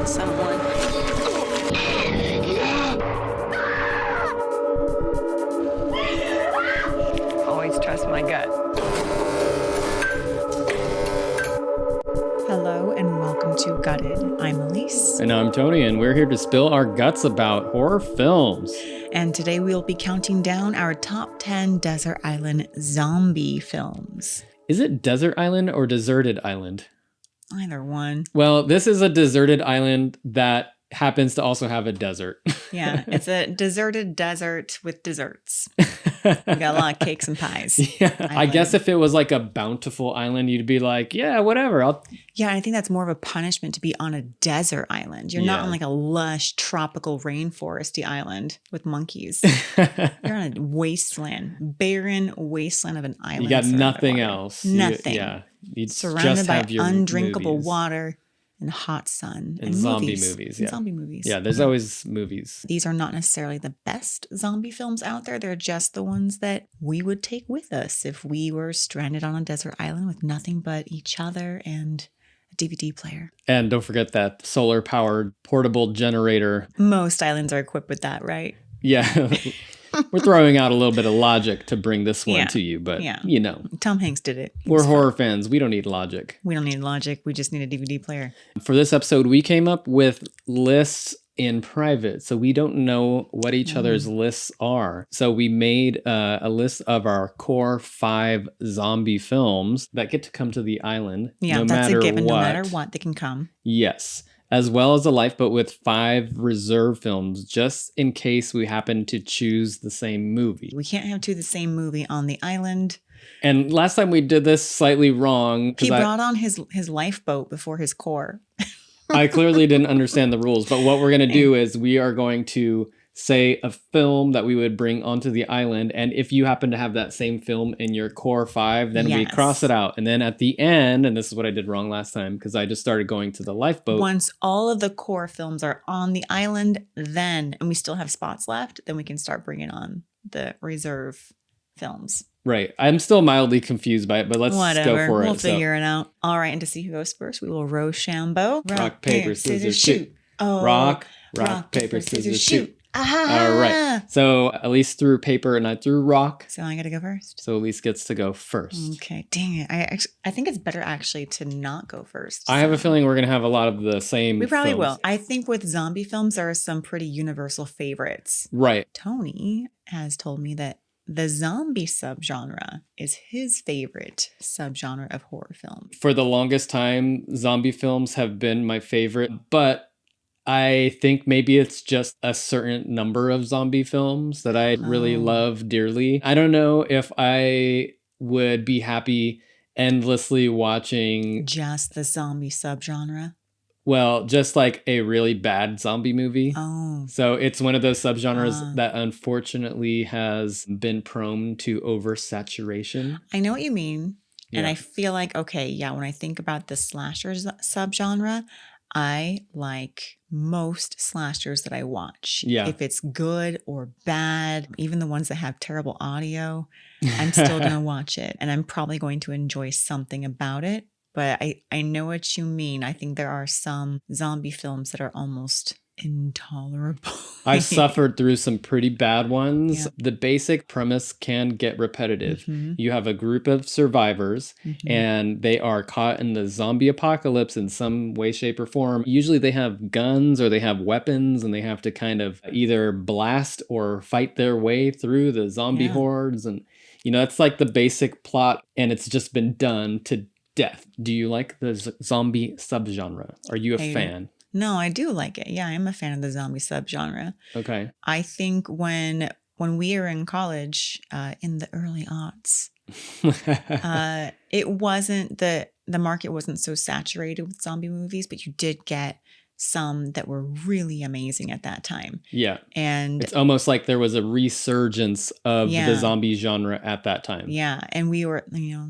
kill someone. Always trust my gut. Hello and welcome to Gutted. I'm Aleece. And I'm Tony, and we're here to spill our guts about horror films. And today we'll be counting down our top 10 desert island zombie films. Is it Desert Island or Deserted Island? Either one. Well, this is a deserted island that happens to also have a desert. Yeah, it's a deserted desert with desserts. We got a lot of cakes and pies. Yeah, I guess if it was like a bountiful island, you'd be like, yeah, whatever. Yeah, I think that's more of a punishment to be on a desert island. You're not on like a lush tropical rainforesty island with monkeys. You're on a wasteland, barren wasteland of an island. You got nothing else. Nothing. You'd surrounded just by have your undrinkable movies. And hot sun. And zombie movies. Yeah. Zombie movies. Yeah, there's always movies. These are not necessarily the best zombie films out there. They're just the ones that we would take with us if we were stranded on a desert island with nothing but each other and a DVD player. And don't forget that solar-powered portable generator. Most islands are equipped with that, right? Yeah. We're throwing out a little bit of logic to bring this one to you, but you know. Tom Hanks did it. We're horror fans. We don't need logic. We don't need logic. We just need a DVD player. For this episode, we came up with lists in private, so we don't know what each other's lists are. So we made a list of our core 5 zombie films that get to come to the island. Yeah, that's a given. No matter what, they can come. Yes. As well as a lifeboat with 5 reserve films, just in case we happen to choose the same movie. We can't have 2 the same movie on the island. And last time we did this slightly wrong. He brought on his lifeboat before his core. I clearly didn't understand the rules, but what we're going to do is we are going to say a film that we would bring onto the island, and if you happen to have that same film in your core 5, then we cross it out. And then at the end, and this is what I did wrong last time because I just started going to the lifeboat. Once all of the core films are on the island, and we still have spots left, then we can start bringing on the reserve films. Right. I'm still mildly confused by it, but let's go for it. We'll figure it out. All right, and to see who goes first, we will Rochambeau. Rock, paper, scissors, shoot. Oh, rock, paper, scissors, shoot. Aha! All right. So Aleece threw paper and I threw rock. So I got to go first. So Aleece gets to go first. Okay. Dang it. I think it's better actually to not go first. I have a feeling we're going to have a lot of the same We probably films. will. I think with zombie films, there are some pretty universal favorites. Right. Tony has told me that the zombie subgenre is his favorite subgenre of horror film. For the longest time, zombie films have been my favorite, but I think maybe it's just a certain number of zombie films that I really love dearly. I don't know if I would be happy endlessly watching just the zombie subgenre. Well, just like a really bad zombie movie. Oh. So it's one of those subgenres that unfortunately has been prone to oversaturation. I know what you mean. Yeah. And I feel like, when I think about the slashers subgenre, I like most slashers that I watch. Yeah. If it's good or bad, even the ones that have terrible audio, I'm still going to watch it. And I'm probably going to enjoy something about it. But I know what you mean. I think there are some zombie films that are almost intolerable. I suffered through some pretty bad ones. Yeah. The basic premise can get repetitive. Mm-hmm. You have a group of survivors and they are caught in the zombie apocalypse in some way, shape, or form. Usually they have guns or they have weapons and they have to kind of either blast or fight their way through the zombie hordes. And, that's like the basic plot, and it's just been done to death. Do you like the zombie subgenre? Are you a fan? No, I do like it. Yeah, I'm a fan of the zombie subgenre. Okay. I think when we were in college, in the early aughts, it wasn't the market wasn't so saturated with zombie movies, but you did get some that were really amazing at that time. Yeah. And it's almost like there was a resurgence of the zombie genre at that time. Yeah. And we were,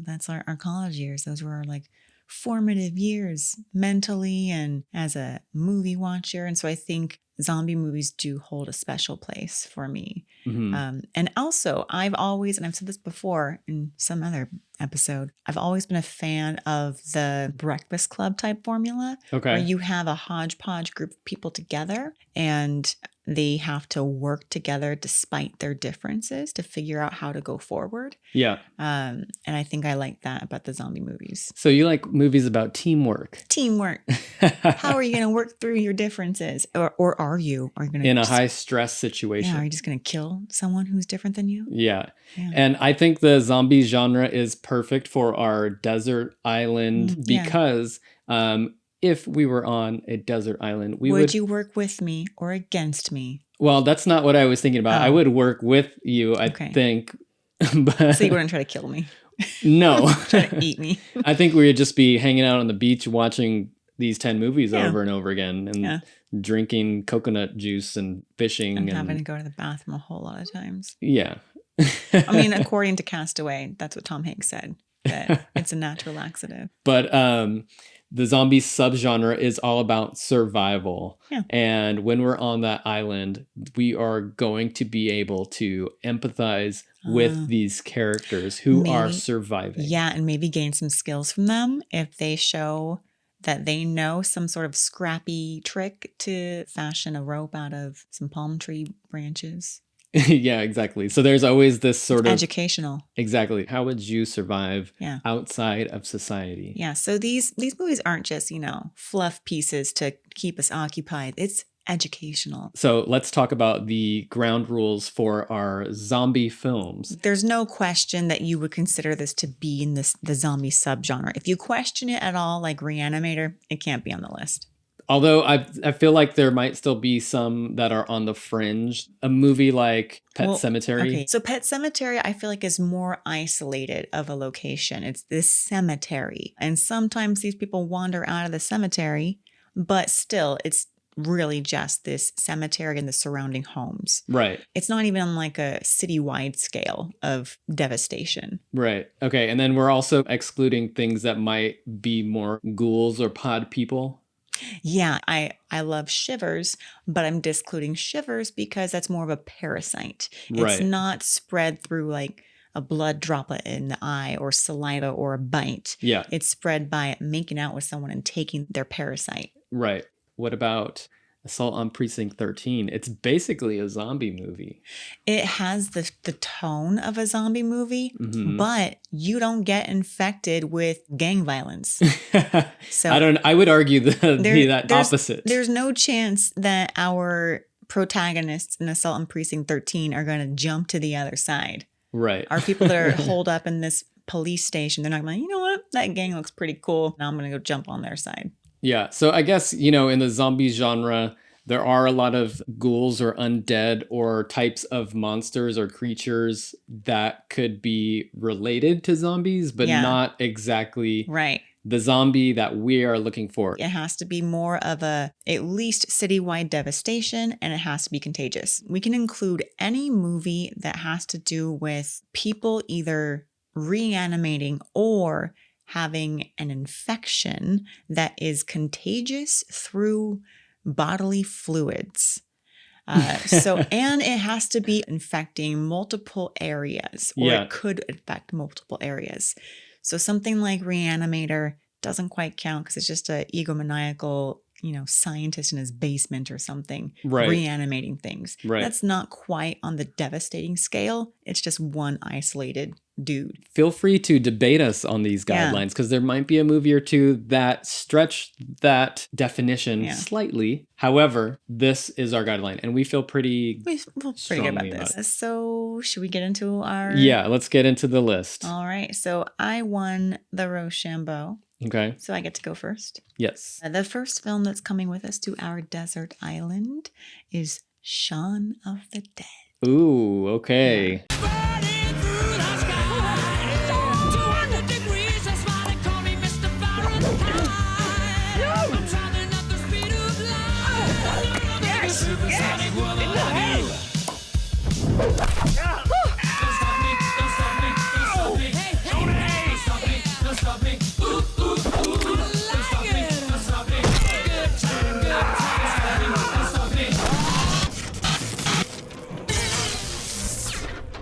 that's our college years. Those were our like formative years mentally and as a movie watcher. And so I think zombie movies do hold a special place for me. And also, I've always, and I've said this before in some other episode, I've always been a fan of the Breakfast Club type formula, where you have a hodgepodge group of people together and they have to work together despite their differences to figure out how to go forward. Yeah. And I think I like that about the zombie movies. So you like movies about teamwork? Teamwork. How are you going to work through your differences? Or are you? Are you going to in a high stress situation? Yeah, are you just going to kill someone who's different than you? Yeah. And I think the zombie genre is perfect for our desert island because if we were on a desert island, would you work with me or against me? Well, that's not what I was thinking about. I would work with you, I think. But so you wouldn't try to kill me? No. Try to eat me? I think we would just be hanging out on the beach watching these 10 movies over and over again and drinking coconut juice and fishing. And having to go to the bathroom a whole lot of times. Yeah. I mean, according to Castaway, that's what Tom Hanks said, that it's a natural laxative. But the zombie subgenre is all about survival. Yeah. And when we're on that island, we are going to be able to empathize with these characters who are surviving. Yeah, and maybe gain some skills from them if they show that they know some sort of scrappy trick to fashion a rope out of some palm tree branches. Yeah, exactly. So there's always this sort of educational. Exactly. How would you survive outside of society? Yeah. So these movies aren't just, fluff pieces to keep us occupied. It's educational. So let's talk about the ground rules for our zombie films. There's no question that you would consider this to be in the zombie subgenre. If you question it at all, like Reanimator, it can't be on the list. Although I feel like there might still be some that are on the fringe. A movie like Pet Sematary. Okay, so Pet Sematary, I feel like is more isolated of a location. It's this cemetery. And sometimes these people wander out of the cemetery, but still it's really just this cemetery and the surrounding homes. Right. It's not even on like a citywide scale of devastation. Right. Okay. And then we're also excluding things that might be more ghouls or pod people. Yeah, I love Shivers, but I'm discluding Shivers because that's more of a parasite. It's not spread through like a blood droplet in the eye or saliva or a bite. Yeah. It's spread by making out with someone and taking their parasite. Right. What about Assault on Precinct 13? It's basically a zombie movie. It has the tone of a zombie movie, but you don't get infected with gang violence. So I would argue that opposite. There's no chance that our protagonists in Assault on Precinct 13 are going to jump to the other side. Right. Our people that are holed up in this police station, they're not like, you know what? That gang looks pretty cool. Now I'm going to go jump on their side. Yeah. So I guess, in the zombie genre, there are a lot of ghouls or undead or types of monsters or creatures that could be related to zombies, but not exactly the zombie that we are looking for. It has to be more of at least citywide devastation, and it has to be contagious. We can include any movie that has to do with people either reanimating or having an infection that is contagious through bodily fluids. And it has to be infecting multiple areas, or it could infect multiple areas. So something like Reanimator doesn't quite count because it's just a egomaniacal, scientist in his basement or something, reanimating things. Right. That's not quite on the devastating scale. It's just one isolated dude. Feel free to debate us on these guidelines because there might be a movie or two that stretch that definition slightly. However, this is our guideline and we feel pretty good about this. So should we get into our... Yeah, let's get into the list. All right. So I won the Rochambeau. Okay. So I get to go first? Yes. The first film that's coming with us to our desert island is Shaun of the Dead. Ooh, okay. Yeah.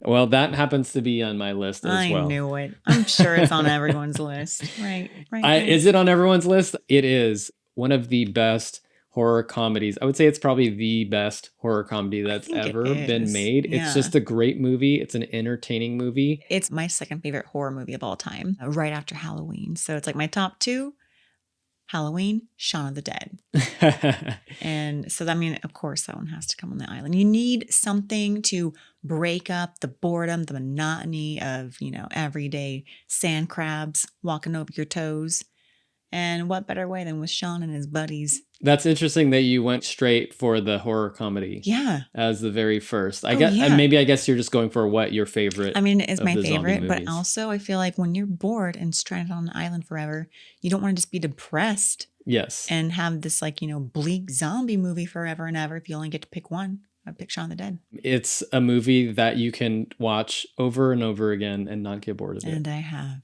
Well, that happens to be on my list as well. I knew it. I'm sure it's on everyone's list. Right. Is it on everyone's list? It is one of the best horror comedies. I would say it's probably the best horror comedy that's ever been made. Yeah. It's just a great movie. It's an entertaining movie. It's my second favorite horror movie of all time, right after Halloween. So it's like my top two: Halloween, Shaun of the Dead. And so, I mean, of course, that one has to come on the island. You need something to break up the boredom, the monotony of, everyday sand crabs walking over your toes. And what better way than with Sean and his buddies? That's interesting that you went straight for the horror comedy. Yeah. As the very first. I guess you're just going for what your favorite. I mean, it's my favorite, but also I feel like when you're bored and stranded on an island forever, you don't want to just be depressed. Yes. And have this bleak zombie movie forever and ever if you only get to pick one. I'd pick Shaun of the Dead. It's a movie that you can watch over and over again and not get bored of it. And I have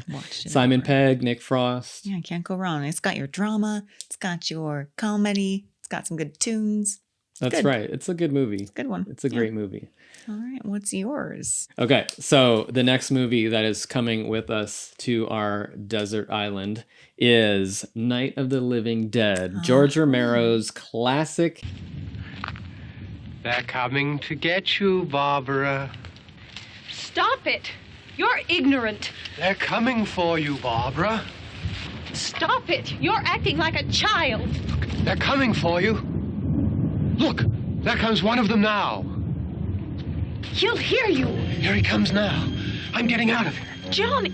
watched it. Simon Pegg, Nick Frost. Yeah, can't go wrong. It's got your drama. It's got your comedy. It's got some good tunes. That's right. It's a good movie. It's a good one. It's a great movie. All right. What's yours? Okay. So the next movie that is coming with us to our desert island is Night of the Living Dead. George Romero's classic. They're coming to get you, Barbara. Stop it! You're ignorant. They're coming for you, Barbara. Stop it! You're acting like a child. They're coming for you. Look, there comes one of them now. He'll hear you. Here he comes now. I'm getting out of here. Johnny.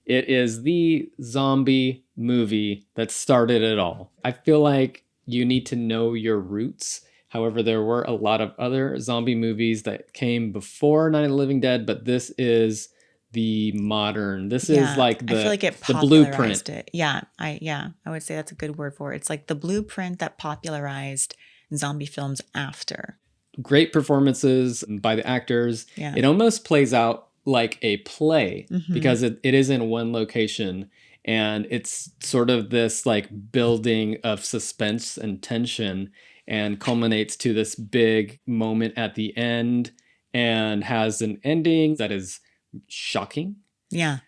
It is the zombie movie that started it all. I feel like you need to know your roots. However, there were a lot of other zombie movies that came before Night of the Living Dead, but this is the modern. This is like the, I feel like it the blueprint. it. I would say that's a good word for it. It's like the blueprint that popularized zombie films after. Great performances by the actors. Yeah. It almost plays out like a play because it is in one location, and it's sort of this like building of suspense and tension and culminates to this big moment at the end and has an ending that is shocking. Yeah.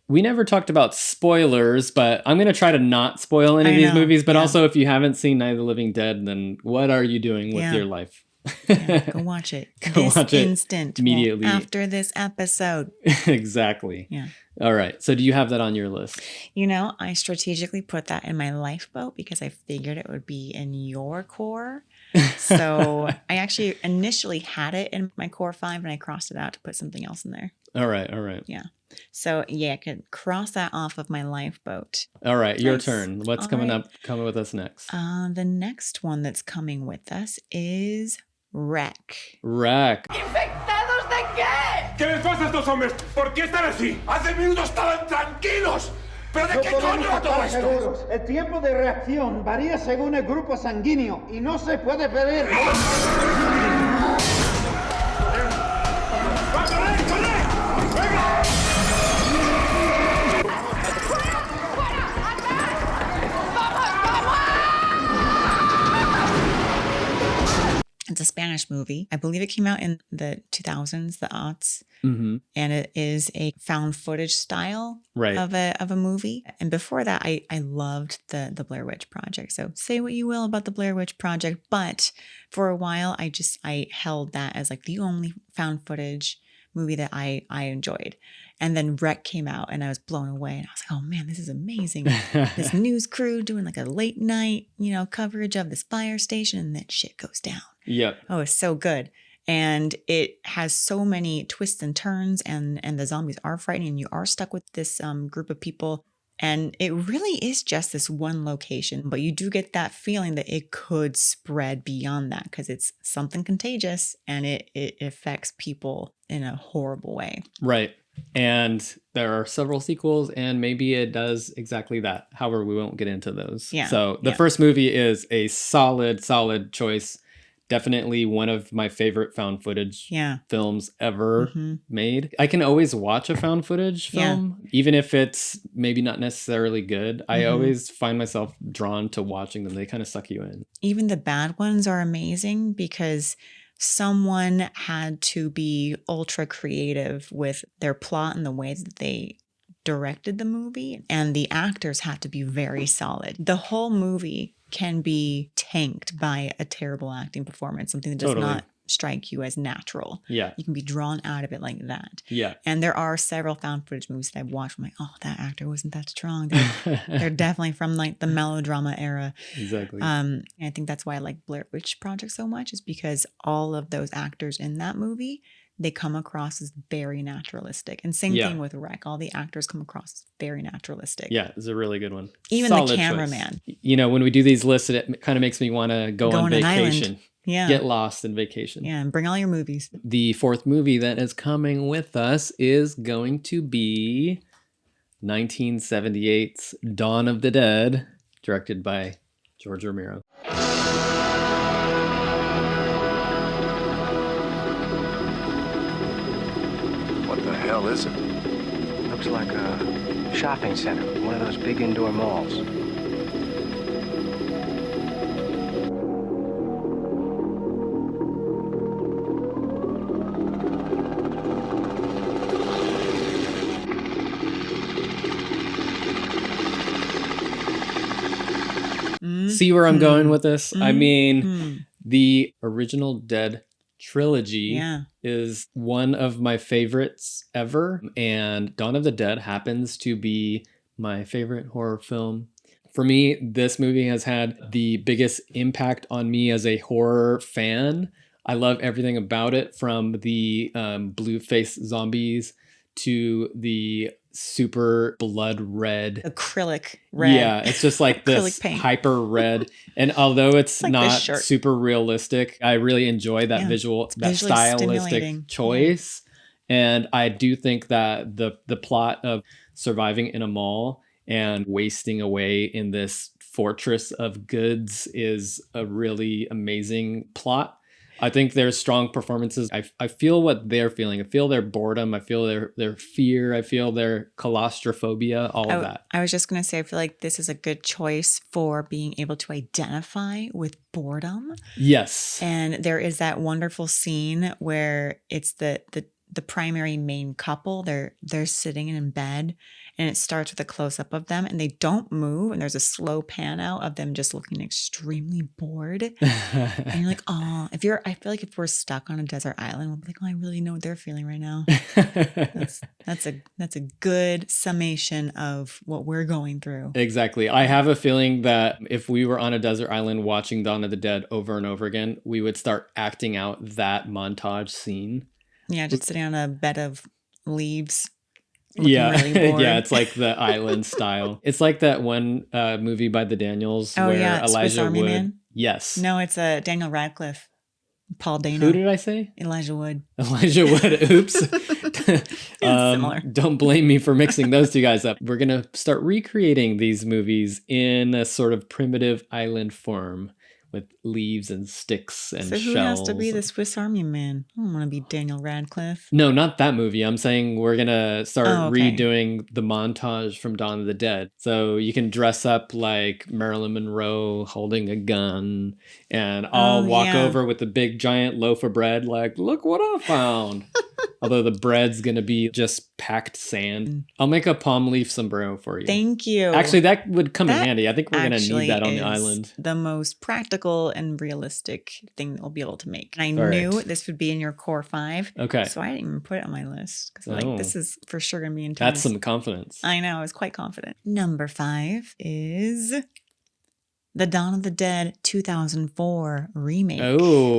We never talked about spoilers, but I'm going to try to not spoil any of these movies, but also if you haven't seen Night of the Living Dead, then what are you doing with your life? Go watch it. This instant. Immediately. After this episode. Exactly. Yeah. All right. So do you have that on your list? I strategically put that in my lifeboat because I figured it would be in your core. So I actually initially had it in my core 5 and I crossed it out to put something else in there. All right. Yeah. So I could cross that off of my lifeboat. All right. Your turn. What's coming with us next? The next one that's coming with us is Wreck. ¿Infectados de qué? ¿Qué les pasa a estos hombres? ¿Por qué están así? Hace minutos estaban tranquilos. ¿Pero de qué coño va todo esto? Seguros. El tiempo de reacción varía según el grupo sanguíneo y no se puede pedir. It's a Spanish movie. I believe it came out in the 2000s, the aughts. And it is a found footage style of a movie. And before that, I loved the Blair Witch Project. So say what you will about the Blair Witch Project, but for a while, I held that as like the only found footage movie that I enjoyed. And then Wreck came out and I was blown away. And I was like, oh man, this is amazing. This news crew doing like a late night, coverage of this fire station, and then shit goes down. Yep. Oh, it's so good. And it has so many twists and turns, and the zombies are frightening, and you are stuck with this group of people. And it really is just this one location, but you do get that feeling that it could spread beyond that because it's something contagious and it affects people in a horrible way. Right. And there are several sequels, and maybe it does exactly that. However, we won't get into those. Yeah. So the first movie is a solid choice. definitely one of my favorite found footage Yeah. films ever made. I can always watch a found footage film, even if it's maybe not necessarily good. I always find myself drawn to watching them. They kind of suck you in. Even the bad ones are amazing because someone had to be ultra creative with their plot and the ways that they directed the movie, and the actors have to be very solid. The whole movie can be tanked by a terrible acting performance, something that does not strike you as natural. Yeah. You can be drawn out of it like that. Yeah. And there are several found footage movies that I've watched. I'm like, oh, that actor wasn't that strong. They're definitely from like the melodrama era. Exactly. And I think that's why I like Blair Witch Project so much, is because all of those actors in that movie, they come across as very naturalistic. And same thing with Wreck. All the actors come across as very naturalistic. Yeah, it's a really good one. Even Solid the choice. cameraman. You know, when we do these lists, it kind of makes me want to go on an island. vacation. Yeah. Get lost in vacation. Yeah, and bring all your movies. The fourth movie that is coming with us is going to be 1978's Dawn of the Dead, directed by George Romero. What the hell is it? Looks like a shopping center, one of those big indoor malls. See where I'm going with this? I mean, the original Dead trilogy is one of my favorites ever, and Dawn of the Dead happens to be my favorite horror film. For me, this movie has had the biggest impact on me as a horror fan. I love everything about it, from the blue-faced zombies to the super blood red acrylic red. Yeah, it's just like this hyper red. And although it's like not super realistic, I really enjoy that visual, that stylistic choice. And I do think that the plot of surviving in a mall and wasting away in this fortress of goods is a really amazing plot. I think there's strong performances. I feel what they're feeling. I feel their boredom. I feel their fear. I feel their claustrophobia, all of that. I was just going to say, I feel like this is a good choice for being able to identify with boredom. Yes. And there is that wonderful scene where it's the primary main couple. They're sitting in bed, and it starts with a close-up of them, and they don't move, and there's a slow pan out of them just looking extremely bored. And you're like, oh, I feel like if we're stuck on a desert island, we'll be like, oh, I really know what they're feeling right now. That's a good summation of what we're going through. Exactly. I have a feeling that if we were on a desert island watching Dawn of the Dead over and over again, we would start acting out that montage scene. Yeah, just sitting on a bed of leaves. Yeah, really bored. Yeah, it's like the island style. It's like that one movie by the Daniels where Elijah Swiss Army Wood. Man? Yes. No, it's Daniel Radcliffe, Paul Dano. Who did I say? Elijah Wood. Elijah Wood. Oops. Similar. Don't blame me for mixing those two guys up. We're gonna start recreating these movies in a sort of primitive island form, with leaves and sticks and shells. So who has to be the Swiss Army Man? I don't want to be Daniel Radcliffe. No, not that movie. I'm saying we're going to start redoing the montage from Dawn of the Dead. So you can dress up like Marilyn Monroe holding a gun, and I'll walk over with a big giant loaf of bread like, look what I found. Although the bread's going to be just packed sand. I'll make a palm leaf sombrero for you. Thank you. Actually, that would come in handy. I think we're going to need that on the island. The most practical and realistic thing that we'll be able to make. And I knew this would be in your core 5. Okay. So I didn't even put it on my list because this is for sure going to be intense. That's some confidence. I know. I was quite confident. Number 5 is the Dawn of the Dead 2004 remake. Oh.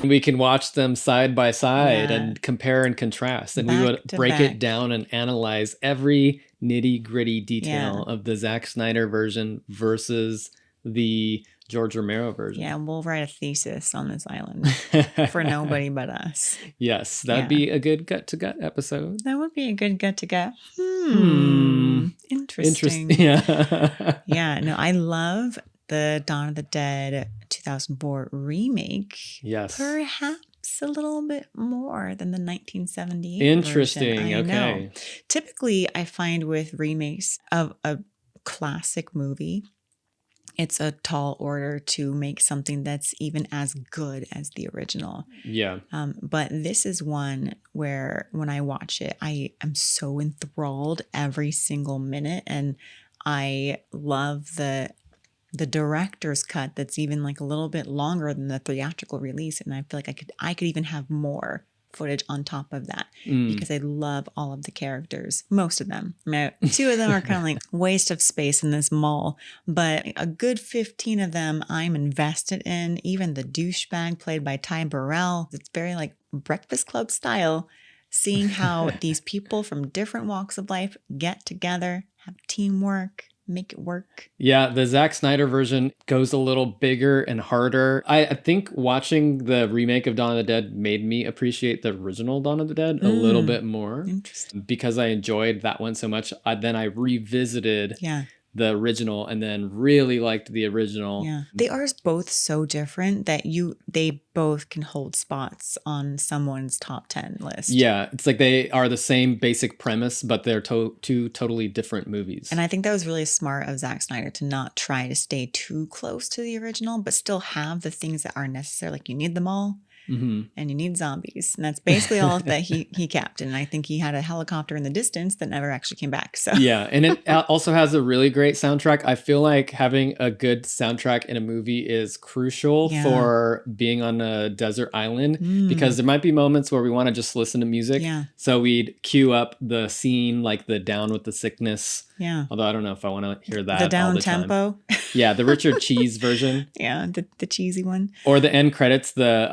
We can watch them side by side Yeah. and compare and contrast. And we Back would to break back. it down and analyze every nitty gritty detail Yeah. of the Zack Snyder version versus the George Romero version. Yeah, we'll write a thesis on this island for nobody but us. Yes, that'd Yeah. be a good gut to gut episode. That would be a good gut to gut. Interesting. Yeah. Yeah, no, I love the Dawn of the Dead 2004 remake. Yes. Perhaps a little bit more than the 1978 Interesting. version. I know. Okay. Typically, I find with remakes of a classic movie, it's a tall order to make something that's even as good as the original. Yeah. But this is one where when I watch it, I am so enthralled every single minute. And I love the director's cut that's even like a little bit longer than the theatrical release. And I feel like I could even have more footage on top of that because I love all of the characters, most of them. I mean, 2 of them are kind of like waste of space in this mall, but a good 15 of them I'm invested in. Even the douchebag played by Ty Burrell, it's very like Breakfast Club style, seeing how these people from different walks of life get together, have teamwork, make it work. Yeah, the Zack Snyder version goes a little bigger and harder. I think watching the remake of Dawn of the Dead made me appreciate the original Dawn of the Dead a little bit more. Interesting. Because I enjoyed that one so much. Then I revisited Yeah. the original and then really liked the original. Yeah. They are both so different that they both can hold spots on someone's top 10 list. Yeah, it's like they are the same basic premise, but they're two totally different movies. And I think that was really smart of Zack Snyder to not try to stay too close to the original, but still have the things that are necessary. Like you need them all. And you need zombies. And that's basically all that he kept. And I think he had a helicopter in the distance that never actually came back. So Yeah, and it also has a really great soundtrack. I feel like having a good soundtrack in a movie is crucial for being on a desert island because there might be moments where we want to just listen to music. Yeah. So we'd cue up the scene like the Down with the Sickness. Yeah. Although I don't know if I want to hear that The all down the time. tempo. Yeah, the Richard Cheese version. Yeah, the cheesy one. Or the end credits, the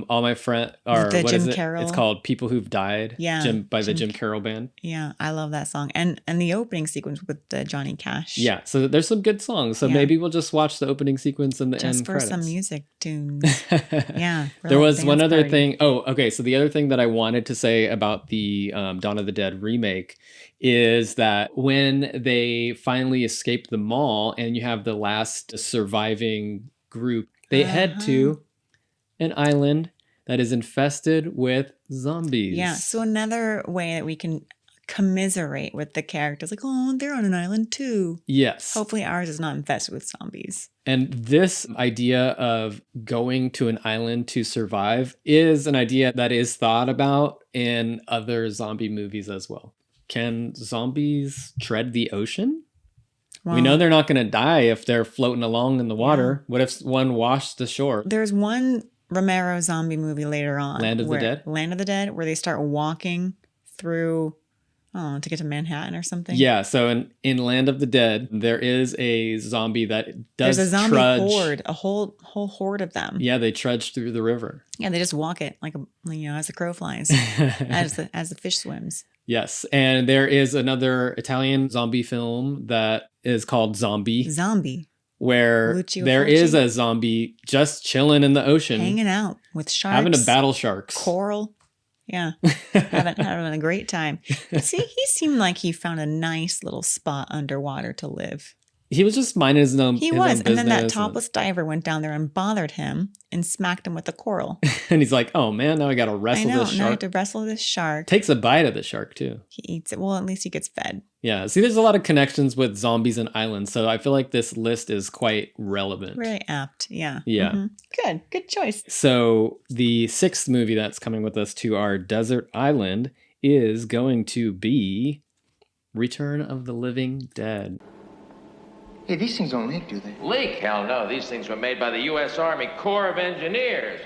All My Friend, or The what Jim is it? Carroll. It's called People Who've Died. Yeah, by the Jim Carroll Band. Yeah, I love that song. And the opening sequence with the Johnny Cash. Yeah, so there's some good songs. So maybe we'll just watch the opening sequence and the Just end for credits. some music tunes. Yeah. There was dance one other party. thing. Oh, okay. So the other thing that I wanted to say about the Dawn of the Dead remake is that when they finally escape the mall and you have the last surviving group, they head to an island that is infested with zombies. Yeah. So another way that we can commiserate with the characters, like, oh, they're on an island too. Yes. Hopefully ours is not infested with zombies. And this idea of going to an island to survive is an idea that is thought about in other zombie movies as well. Can zombies tread the ocean? We know they're not going to die if they're floating along in the water. What if one washed ashore? There's one Romero zombie movie later on. Land of the Dead? Land of the Dead, where they start walking through, to get to Manhattan or something. Yeah, so in Land of the Dead, there is a zombie that does There's a zombie trudge. horde, a whole horde of them. Yeah, they trudge through the river. Yeah, they just walk it like as the crow flies, as the fish swims. Yes, and there is another Italian zombie film that is called Zombie, where Lucio there Fulci? is a zombie just chilling in the ocean, Hanging out with sharks. having to battle sharks. Coral. Yeah, having a great time. See, he seemed like he found a nice little spot underwater to live. He was just minding his own. He his was, own and then that business topless diver went down there and bothered him and smacked him with a coral. and he's like, "Oh man, now I got to I wrestle know. this Now I have shark." to wrestle this shark. Takes a bite of the shark too. He eats it. Well, at least he gets fed. Yeah. See, there's a lot of connections with zombies and islands, so I feel like this list is quite relevant. Really apt. Yeah. Yeah. Mhm. Good choice. So the 6th movie that's coming with us to our desert island is going to be Return of the Living Dead. Hey, these things don't leak, do they? Leak? Hell no. These things were made by the U.S. Army Corps of Engineers.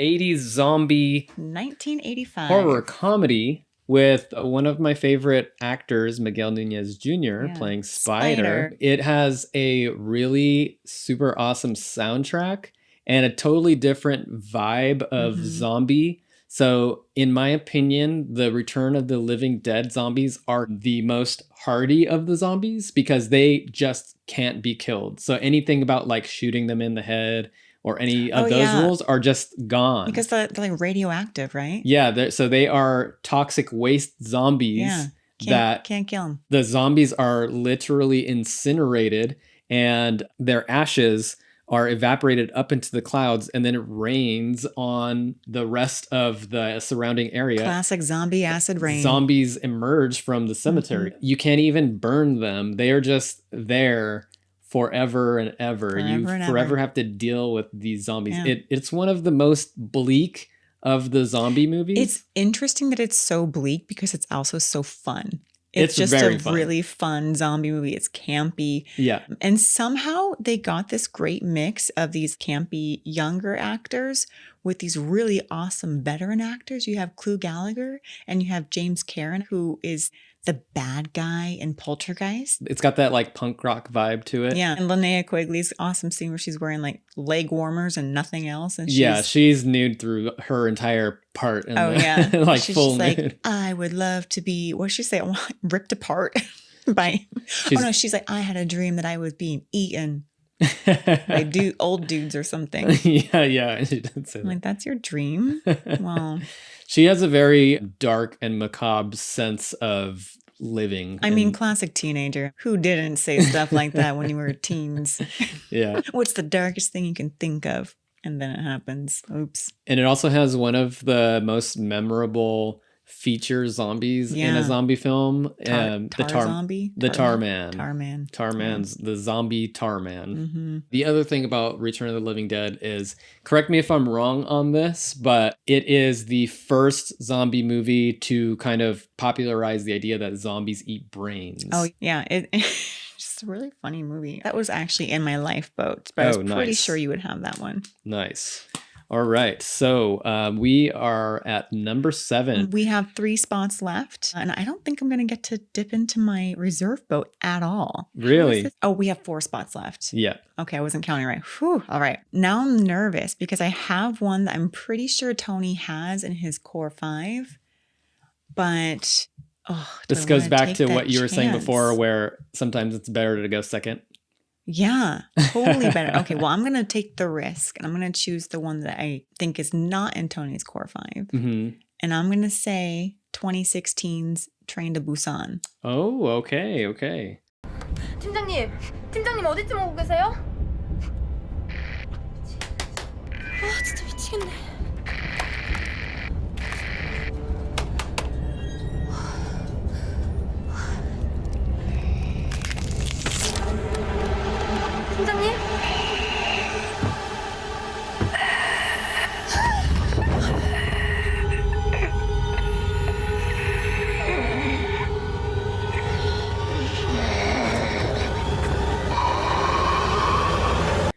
80s zombie 1985 horror comedy with one of my favorite actors, Miguel Nunez Jr., playing Spider. It has a really super awesome soundtrack and a totally different vibe of zombie. So in my opinion, the Return of the Living Dead zombies are the most hardy of the zombies because they just can't be killed. So anything about like shooting them in the head or any of those rules are just gone. Because they're like radioactive, right? Yeah, so they are toxic waste zombies that can't kill them. The zombies are literally incinerated and their ashes are evaporated up into the clouds, and then it rains on the rest of the surrounding area. Classic zombie acid rain. Zombies emerge from the cemetery. You can't even burn them. They are just there forever and ever. You forever have to deal with these zombies. Yeah. It's one of the most bleak of the zombie movies. It's interesting that it's so bleak because it's also so fun. It's just very fun. Really fun zombie movie. It's campy. Yeah. And somehow they got this great mix of these campy younger actors with these really awesome veteran actors. You have Clu Gallagher and you have James Karen, who is the bad guy in Poltergeist. It's got that like punk rock vibe to it. Yeah. And Linnea Quigley's awesome scene where she's wearing like leg warmers and nothing else. And she's nude through her entire part. In like she's full nude. Like, I would love to be, what did she say? Ripped apart by, she's like, I had a dream that I was being eaten by old dudes or something. Yeah. She did say that. I'm like, that's your dream? Well, she has a very dark and macabre sense of living. I mean, classic teenager. Who didn't say stuff like that when you were teens? Yeah. What's the darkest thing you can think of? And then it happens. Oops. And it also has one of the most memorable feature zombies in a zombie film. The Tarman. Tarman's the zombie Tarman. The other thing about Return of the Living Dead is, correct me if I'm wrong on this, but it is the first zombie movie to kind of popularize the idea that zombies eat brains. Oh, yeah. It's just a really funny movie. That was actually in my lifeboat, but I was pretty sure you would have that one. Nice. All right. So we are at number 7. We have 3 spots left. And I don't think I'm going to get to dip into my reserve boat at all. Really? Oh, we have 4 spots left. Yeah. Okay. I wasn't counting right. Whew. All right. Now I'm nervous because I have one that I'm pretty sure Tony has in his core 5. But this goes back to what you were saying before, where sometimes it's better to go second. Yeah, totally better. Okay, well, I'm going to take the risk and I'm going to choose the one that I think is not in Tony's core 5. And I'm going to say 2016's Train to Busan. Oh, okay. 팀장님 어디쯤 오고 계세요? 진짜 미치겠네. 팀장님?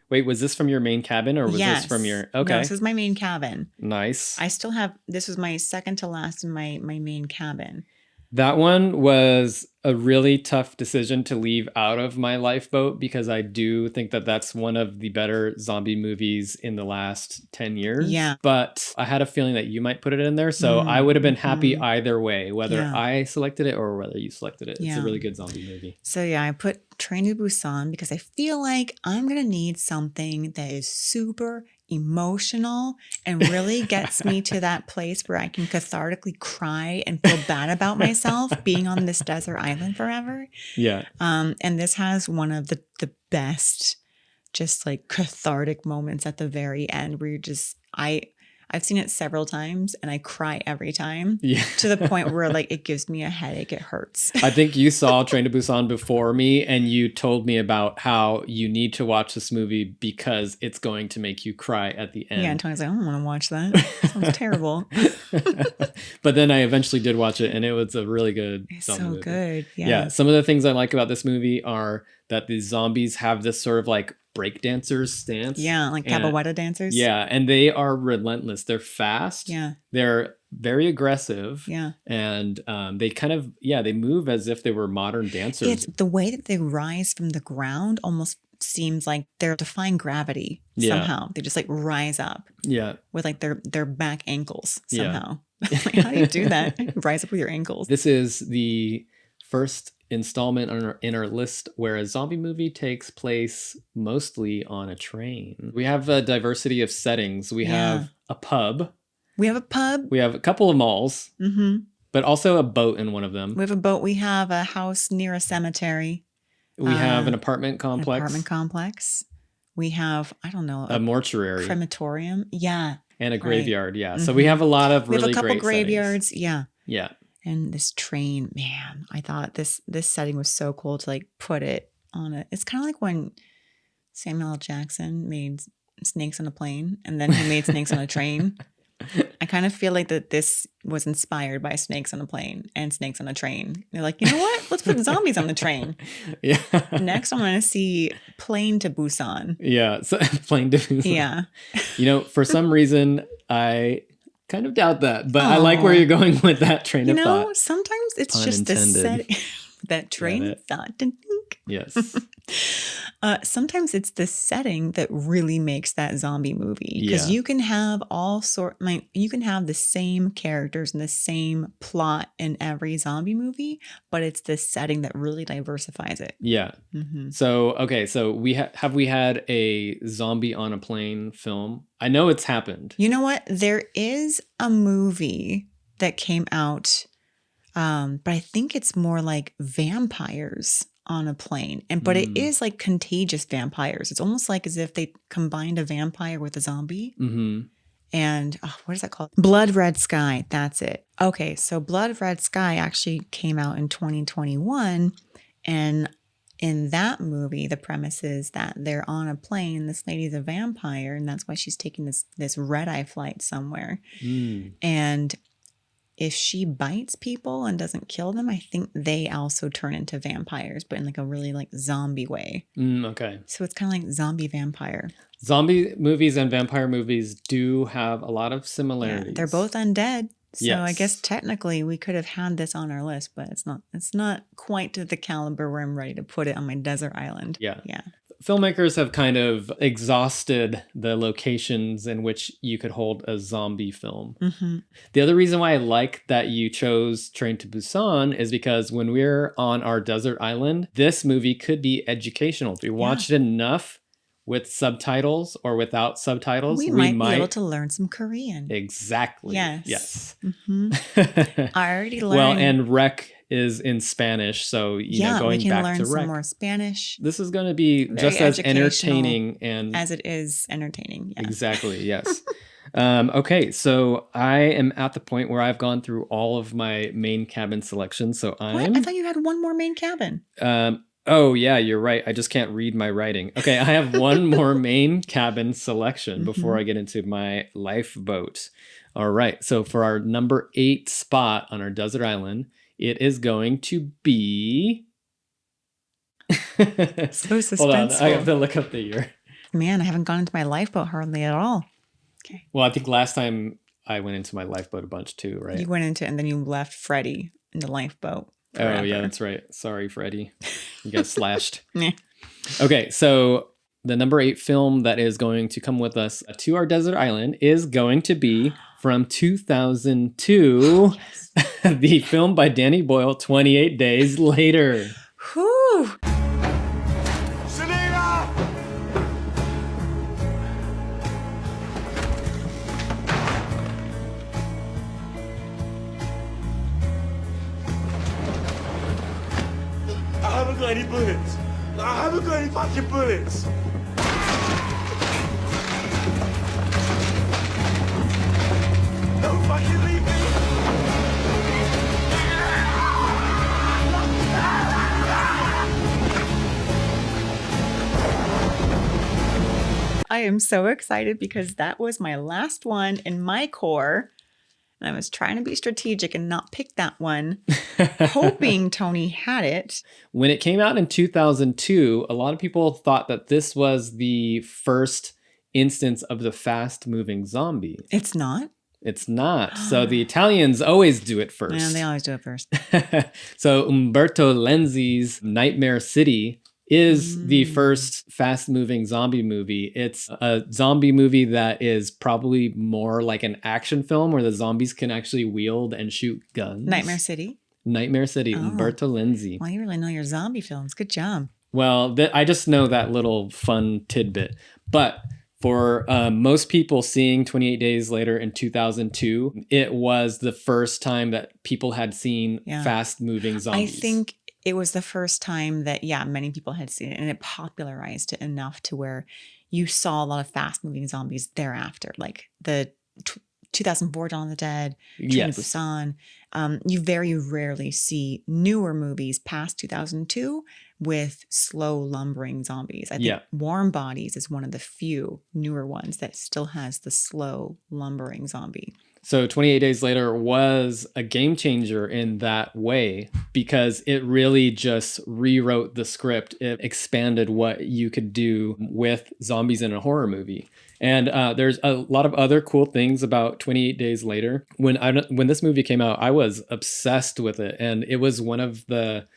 Wait, was this from your main cabin or was this from your... Okay. No, this is my main cabin. Nice. I still have... This was my second to last in my main cabin. That one was a really tough decision to leave out of my lifeboat because I do think that that's one of the better zombie movies in the last 10 years. Yeah. But I had a feeling that you might put it in there. So I would have been happy either way, whether I selected it or whether you selected it. It's a really good zombie movie. So yeah, I put Train to Busan because I feel like I'm going to need something that is super emotional and really gets me to that place where I can cathartically cry and feel bad about myself being on this desert island forever. Yeah. And this has one of the best just like cathartic moments at the very end where you're just, I've seen it several times and I cry every time to the point where like it gives me a headache. It hurts. I think you saw Train to Busan before me and you told me about how you need to watch this movie because it's going to make you cry at the end. Yeah, and Tony's like, I don't want to watch that. Sounds terrible. But then I eventually did watch it and it was a really good It's zombie so movie. good. Yeah. Some of the things I like about this movie are that the zombies have this sort of like breakdancers stance. Yeah, like capoeira dancers. Yeah, and they are relentless. They're fast. Yeah. They're very aggressive. Yeah. And they kind of, they move as if they were modern dancers. It's the way that they rise from the ground almost seems like they're defying gravity somehow. They just like rise up. Yeah. With like their back ankles somehow. Like, how do you do that? Rise up with your ankles. This is the first installment in our list where a zombie movie takes place mostly on a train. We have a diversity of settings. We have a pub. We have a pub. We have a couple of malls, but also a boat in one of them. We have a boat. We have a house near a cemetery. We have an apartment complex. We have, I don't know, a mortuary, crematorium. Yeah. And a graveyard. Yeah. So we have a lot of really great great graveyards. settings. Yeah. Yeah. And this train, man, I thought this setting was so cool to like put it on it. It's kind of like when Samuel L. Jackson made Snakes on a Plane and then he made Snakes on a Train. I kind of feel like that this was inspired by Snakes on a Plane and Snakes on a Train. They're like, you know what? Let's put zombies on the train. Yeah. Next, I'm going to see Plane to Busan. Yeah. So, Plane to Busan. Yeah. You know, for some reason, I kind of doubt that, but I like where you're going with that train of thought. You know, sometimes it's Pun just intended. the setting. That train of thought. Yes. Sometimes it's the setting that really makes that zombie movie because you can have you can have the same characters and the same plot in every zombie movie, but it's the setting that really diversifies it. Yeah. So, okay. So we have we had a zombie on a plane film? I know it's happened. You know what? There is a movie that came out, but I think it's more like vampires on a plane, but it is like contagious vampires. It's almost like as if they combined a vampire with a zombie. And what is that called? Blood Red Sky. That's it. Okay, so Blood Red Sky actually came out in 2021, and in that movie, the premise is that they're on a plane. This lady's a vampire, and that's why she's taking this red-eye flight somewhere. And if she bites people and doesn't kill them, I think they also turn into vampires, but in like a really like zombie way. Okay. So it's kind of like zombie vampire. Zombie movies and vampire movies do have a lot of similarities. Yeah, they're both undead. So Yes. I guess technically we could have had this on our list, but it's not quite to the caliber where I'm ready to put it on my desert island. Yeah. Yeah. Filmmakers have kind of exhausted the locations in which you could hold a zombie film. The other reason why I like that you chose Train to Busan is because when we're on our desert island, this movie could be educational. If we watched it enough with subtitles or without subtitles, We might be able to learn some Korean. Exactly. Yes. Yes. I already learned. Well, and Rec is in Spanish, so you know, going we can back learn to some Rec. more Spanish. This is going to be Very just as educational entertaining and as it is entertaining. Yeah. Exactly. Yes. Okay, so I am at the point where I've gone through all of my main cabin selections. So What? I'm. I thought you had one more main cabin. Oh yeah, you're right. I just can't read my writing. Okay, I have one more main cabin selection before I get into my lifeboat. All right. So for our number 8 spot on our desert island, it is going to be. So Hold on, suspenseful. I have to look up the year. Man, I haven't gone into my lifeboat hardly at all. Okay. Well, I think last time I went into my lifeboat a bunch too, right? You went into it and then you left Freddie in the lifeboat. Oh, yeah, forever. that's right. Sorry, Freddie. You got slashed. Meh. Okay, so the number 8 film that is going to come with us to our desert island is going to be from 2002, the film by Danny Boyle, 28 Days Later. Whew. Selena! I haven't got any bullets. I haven't got any fucking bullets. Don't fucking leave me. I am so excited because that was my last one in my core. And I was trying to be strategic and not pick that one, hoping Tony had it. When it came out in 2002, a lot of people thought that this was the first instance of the fast-moving zombie. It's not? It's not. So the Italians always do it first. Yeah, they always do it first. So Umberto Lenzi's Nightmare City is the first fast-moving zombie movie. It's a zombie movie that is probably more like an action film where the zombies can actually wield and shoot guns. Nightmare City? Nightmare City, Umberto Lenzi. Well, you really know your zombie films. Good job. Well, I just know that little fun tidbit. But for most people seeing 28 Days Later in 2002, it was the first time that people had seen fast-moving zombies. I think it was the first time that, many people had seen it, and it popularized it enough to where you saw a lot of fast-moving zombies thereafter, like the 2004 Dawn of the Dead, Train to Busan. You very rarely see newer movies past 2002 with slow lumbering zombies. I think Warm Bodies is one of the few newer ones that still has the slow lumbering zombie. So 28 Days Later was a game changer in that way because it really just rewrote the script. It expanded what you could do with zombies in a horror movie. And there's a lot of other cool things about 28 Days Later. When this movie came out, I was obsessed with it. And it was one of the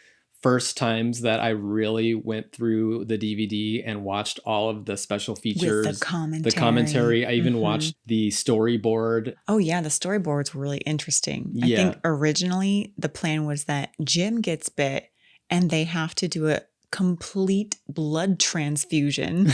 first times that I really went through the DVD and watched all of the special features. With the commentary. I even watched the storyboard. Oh, yeah. The storyboards were really interesting. Yeah. I think originally the plan was that Jim gets bit and they have to do a complete blood transfusion.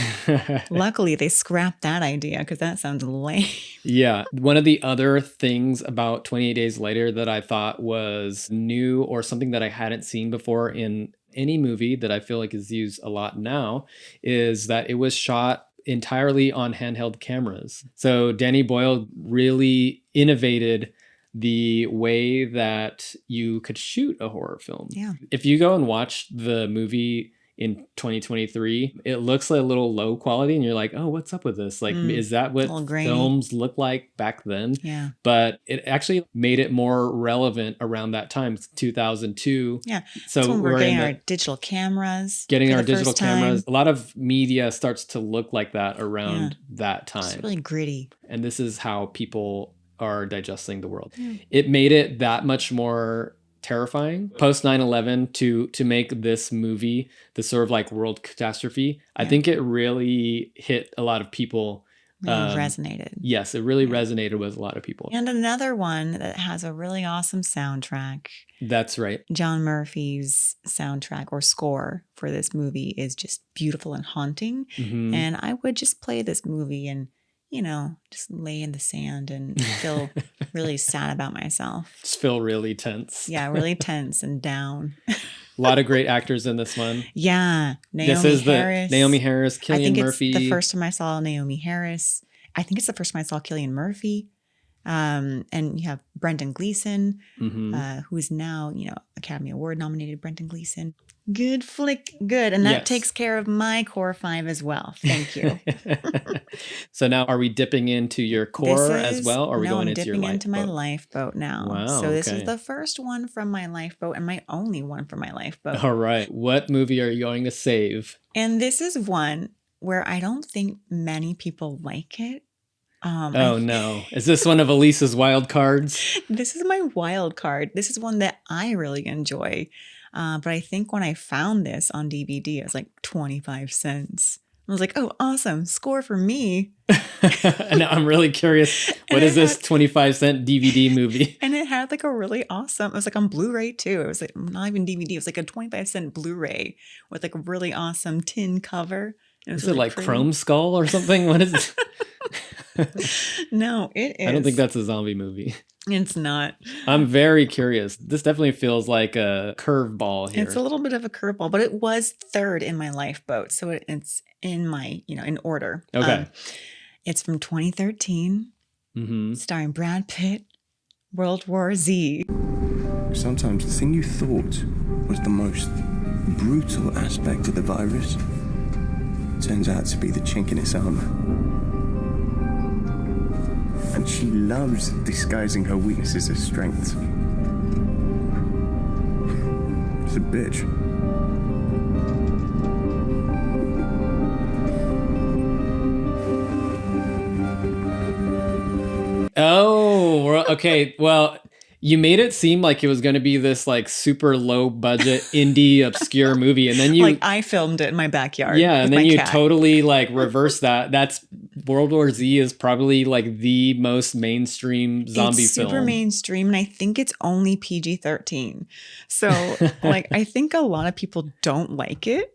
Luckily, they scrapped that idea because that sounds lame. Yeah. One of the other things about 28 Days Later that I thought was new or something that I hadn't seen before in any movie that I feel like is used a lot now is that it was shot entirely on handheld cameras. So Danny Boyle really innovated the way that you could shoot a horror film. Yeah. If you go and watch the movie in 2023, it looks like a little low quality and you're like, oh, what's up with this? Like, is that what films look like back then? Yeah. But it actually made it more relevant around that time, 2002. Yeah. So when we're getting our digital cameras. Getting our digital cameras. A lot of media starts to look like that around that time. It's really gritty. And this is how people are digesting the world. It made it that much more terrifying post 9/11 to make this movie the sort of like world catastrophe. I think it really hit a lot of people. Really resonated. Yes, it really resonated with a lot of people. And another one that has a really awesome soundtrack. That's right. John Murphy's soundtrack or score for this movie is just beautiful and haunting. Mm-hmm. And I would just play this movie and just lay in the sand and feel really sad about myself. Just feel really tense. Yeah, really tense and down. A lot of great actors in this one. Yeah. Naomi Harris, Cillian Murphy. It's the first time I saw Naomi Harris. I think it's the first time I saw Cillian Murphy. And you have Brendan Gleeson, who is now, Academy Award nominated Brendan Gleeson. Good flick. Good. And that takes care of my core 5 as well. Thank you. So now are we dipping into your core as well? Or are we going into your lifeboat? I'm dipping into my lifeboat now. Wow, so this is the first one from my lifeboat and my only one from my lifeboat. All right. What movie are you going to save? And this is one where I don't think many people like it. Oh no. Is this one of Aleece's wild cards? This is my wild card. This is one that I really enjoy. But I think when I found this on DVD, it was like 25 cents. I was like, oh, awesome. Score for me. And I'm really curious. What is this 25-cent DVD movie? And it had like a really awesome, it was like on Blu-ray too. It was like not even DVD. It was like a 25-cent Blu-ray with like a really awesome tin cover. Is it like pretty. Chrome Skull or something? What is it? No, it is. I don't think that's a zombie movie. It's not. I'm very curious. This definitely feels like a curveball here. It's a little bit of a curveball, but it was third in my lifeboat. So it's in my, in order. Okay. It's from 2013, starring Brad Pitt, World War Z. Sometimes the thing you thought was the most brutal aspect of the virus turns out to be the chink in its armor. And She loves disguising her weaknesses as strengths. She's a bitch. Oh, okay. Well, you made it seem like it was going to be this like super low budget indie obscure movie, and then you like I filmed it in my backyard. Yeah, and with then my you cat. totally like reverse that. That's World War Z is probably like the most mainstream zombie it's film. super mainstream, and I think it's only PG-13. So like I think a lot of people don't like it.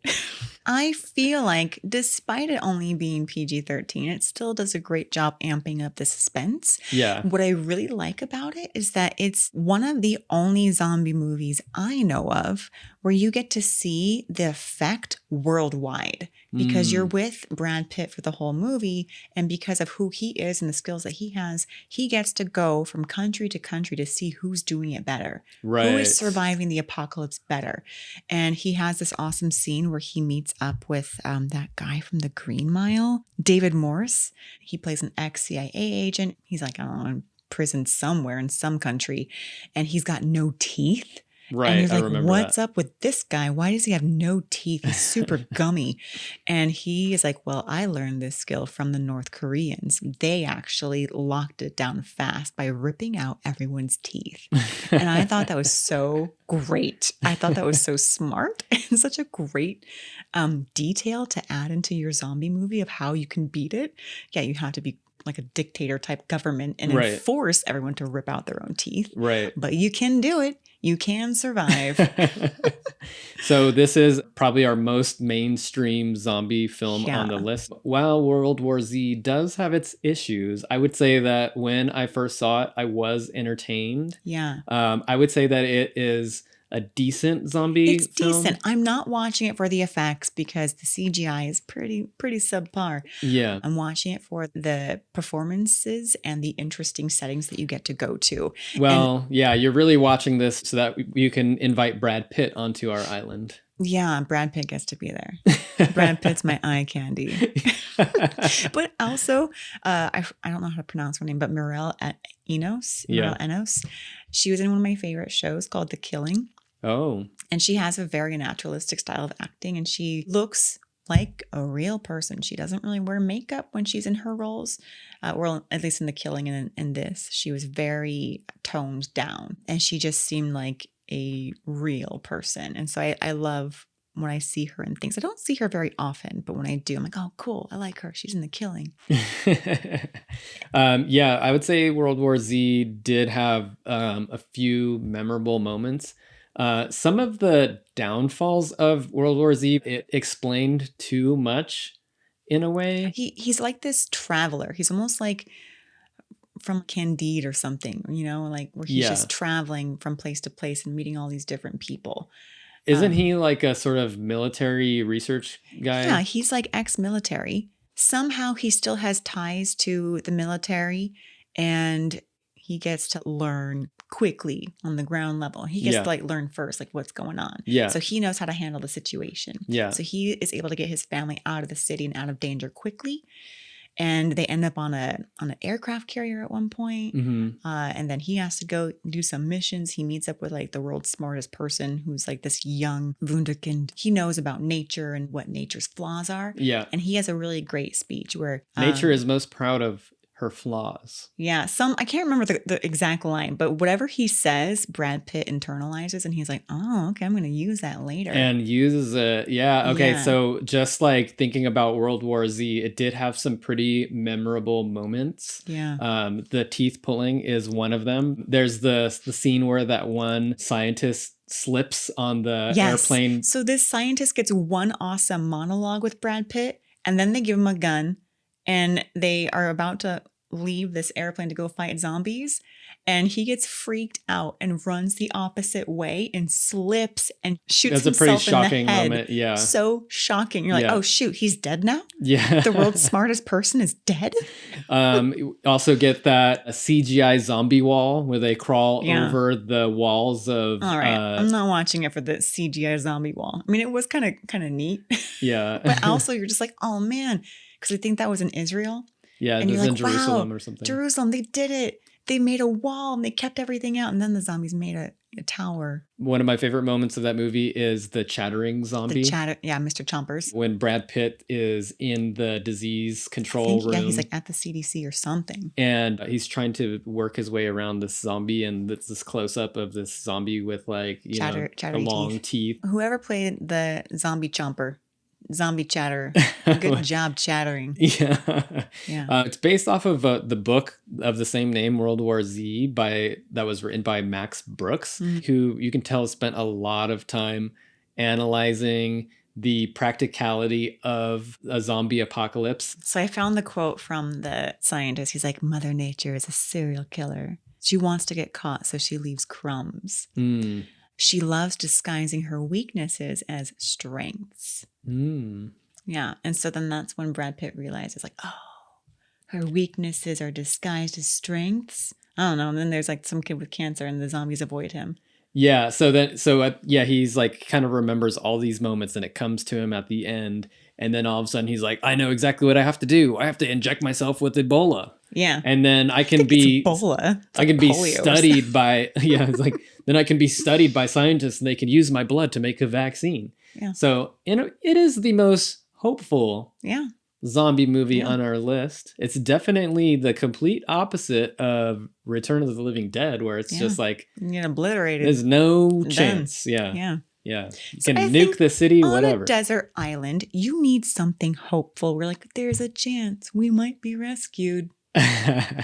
I feel like despite it only being PG-13, it still does a great job amping up the suspense. Yeah. What I really like about it is that it's one of the only zombie movies I know of where you get to see the effect worldwide because you're with Brad Pitt for the whole movie. And because of who he is and the skills that he has, he gets to go from country to country to see who's doing it better. Right. Who is surviving the apocalypse better. And he has this awesome scene where he meets up with that guy from the Green Mile, David Morse. He plays an ex-CIA agent. He's like, I don't know, in prison somewhere in some country. And he's got no teeth. Right. And he's I like, remember what's that. up with this guy? Why does he have no teeth? He's super gummy. And he is like, well, I learned this skill from the North Koreans. They actually locked it down fast by ripping out everyone's teeth. And I thought that was so great. I thought that was so smart and such a great detail to add into your zombie movie of how you can beat it. Yeah, you have to be like a dictator type government and enforce everyone to rip out their own teeth. Right. But you can do it. You can survive. So this is probably our most mainstream zombie film on the list. While World War Z does have its issues, I would say that when I first saw it, I was entertained. Yeah. I would say that it is a decent zombie It's film. decent. I'm not watching it for the effects because the CGI is pretty subpar. Yeah. I'm watching it for the performances and the interesting settings that you get to go to. Well, yeah, you're really watching this so that you can invite Brad Pitt onto our island. Yeah, Brad Pitt gets to be there. Brad Pitt's my eye candy. But also, I don't know how to pronounce her name, but Mireille Enos. Mireille Enos. She was in one of my favorite shows called The Killing. Oh. And she has a very naturalistic style of acting, and she looks like a real person. She doesn't really wear makeup when she's in her roles, or at least in The Killing and in this. She was very toned down, and she just seemed like a real person. And so I love when I see her in things. I don't see her very often, but when I do, I'm like, oh, cool. I like her. She's in The Killing. Yeah, I would say World War Z did have a few memorable moments. Some of the downfalls of World War Z, it explained too much in a way. He's like this traveler. He's almost like from Candide or something, like where he's just traveling from place to place and meeting all these different people. Isn't he like a sort of military research guy? Yeah, he's like ex-military. Somehow he still has ties to the military, and he gets to learn quickly on the ground level. He gets to like learn first, like what's going on. Yeah. So he knows how to handle the situation. Yeah. So he is able to get his family out of the city and out of danger quickly. And they end up on an aircraft carrier at one point. Mm-hmm. And then he has to go do some missions. He meets up with like the world's smartest person who's like this young wunderkind. He knows about nature and what nature's flaws are. Yeah. And he has a really great speech where nature is most proud of her flaws. Yeah, I can't remember the exact line, but whatever he says, Brad Pitt internalizes, and he's like, oh, okay, I'm going to use that later. And uses it. Yeah. Okay. Yeah. So just like thinking about World War Z, it did have some pretty memorable moments. Yeah. The teeth pulling is one of them. There's the scene where that one scientist slips on the airplane. So this scientist gets one awesome monologue with Brad Pitt, and then they give him a gun, and they are about to leave this airplane to go fight zombies. And he gets freaked out and runs the opposite way and slips and shoots That's a pretty himself in shocking the head. moment. Yeah. So shocking. You're like, oh, shoot, he's dead now? Yeah. The world's smartest person is dead? Also get that CGI zombie wall where they crawl over the walls of... All right. I'm not watching it for the CGI zombie wall. I mean, it was kind of neat. Yeah. But also you're just like, oh, man. Because I think that was in Israel. Yeah, And this you're is in like, Jerusalem wow, or something. Jerusalem, they did it. They made a wall and they kept everything out. And then the zombies made a tower. One of my favorite moments of that movie is the chattering zombie. Yeah, Mr. Chompers. When Brad Pitt is in the disease control room. Yeah, he's like at the CDC or something. And he's trying to work his way around this zombie, and it's this close up of this zombie with like, the long teeth. Whoever played the zombie chomper, zombie chatter, good job chattering. Yeah. Yeah. It's based off of the book of the same name, World War Z, that was written by Max Brooks, who you can tell spent a lot of time analyzing the practicality of a zombie apocalypse. So I found the quote from the scientist. He's like, Mother Nature is a serial killer. She wants to get caught, so she leaves crumbs. She loves disguising her weaknesses as strengths. Yeah. And so then that's when Brad Pitt realizes, like, oh, her weaknesses are disguised as strengths. I don't know. And then there's like some kid with cancer and the zombies avoid him. Yeah. He's like kind of remembers all these moments, and it comes to him at the end. And then all of a sudden he's like, I know exactly what I have to do. I have to inject myself with Ebola. Yeah. And then I can be Ebola. I can be studied by it's like then I can be studied by scientists, and they can use my blood to make a vaccine. Yeah. So it is the most hopeful zombie movie on our list. It's definitely the complete opposite of Return of the Living Dead, where it's just like you get obliterated. There's no chance. Yeah. You can nuke the city, whatever. On a desert island, you need something hopeful. We're like, there's a chance we might be rescued.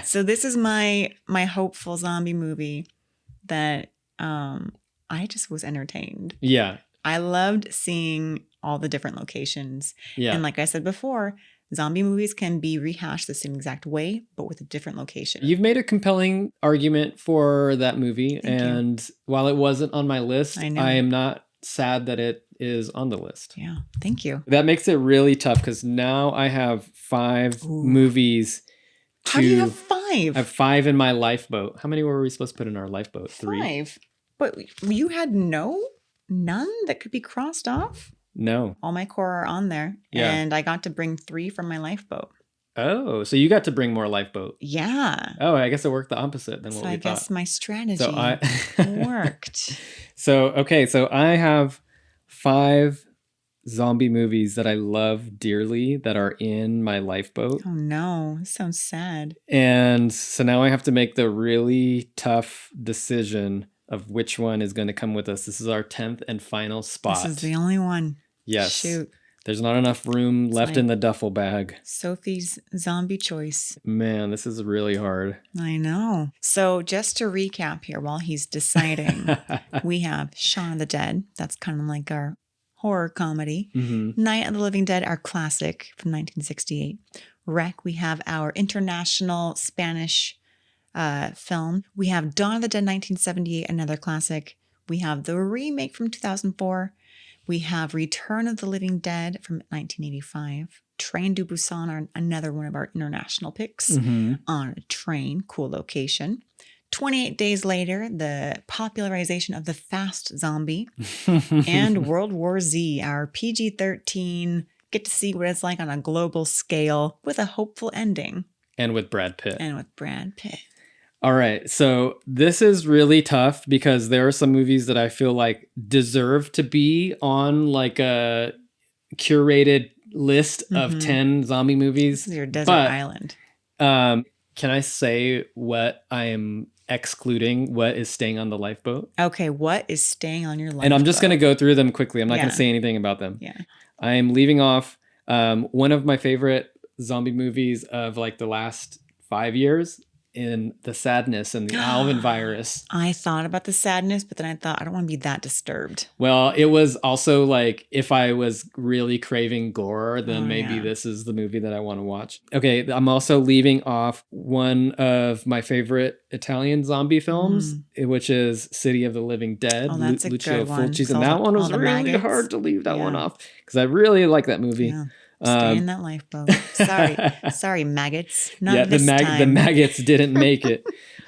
So this is my hopeful zombie movie that I just was entertained. Yeah. I loved seeing all the different locations. Yeah. And like I said before, zombie movies can be rehashed the same exact way, but with a different location. You've made a compelling argument for that movie. Thank you. While it wasn't on my list, I am not sad that it is on the list. Yeah. Thank you. That makes it really tough because now I have 5 movies. How do you have 5? I have 5 in my lifeboat. How many were we supposed to put in our lifeboat? 3. 5. But you had none that could be crossed off? No. All my core are on there. Yeah. And I got to bring 3 from my lifeboat. Oh, so you got to bring more lifeboat. Yeah. Oh, I guess it worked the opposite than what we thought. So I guess my strategy worked. So I have 5 zombie movies that I love dearly that are in my lifeboat. Oh no, this sounds sad. And so now I have to make the really tough decision of which one is going to come with us. This is our 10th and final spot. This is the only one. Yes. Shoot. There's not enough room left in the duffel bag. Sophie's zombie choice. Man, this is really hard. I know. So just to recap here while he's deciding, we have Shaun of the Dead. That's kind of like our horror comedy. Night of the Living Dead, our classic from 1968. Wreck, we have our international Spanish film. We have Dawn of the Dead 1978, another classic. We have the remake from 2004. We have Return of the Living Dead from 1985. Train to Busan, another one of our international picks. On a train, cool location. 28 Days Later, the popularization of the fast zombie. And World War Z, our PG-13, get to see what it's like on a global scale with a hopeful ending. And with Brad Pitt. All right, so this is really tough because there are some movies that I feel like deserve to be on like a curated list of 10 zombie movies. This is your desert island. Can I say what I am excluding, what is staying on the lifeboat? Okay, what is staying on your lifeboat? And I'm just going to go through them quickly. I'm not going to say anything about them. Yeah. I am leaving off one of my favorite zombie movies of like the last 5 years, in The Sadness and the Alvin virus. I thought about The Sadness, but then I thought I don't want to be that disturbed. Well, it was also like if I was really craving gore, then maybe this is the movie that I want to watch. Okay, I'm also leaving off one of my favorite Italian zombie films, which is City of the Living Dead. Oh, that's a Lucio good one. Fulci's, and that one was really hard to leave that one off because I really like that movie. Yeah. Stay in that lifeboat. Sorry, maggots. Not this time. The maggots didn't make it.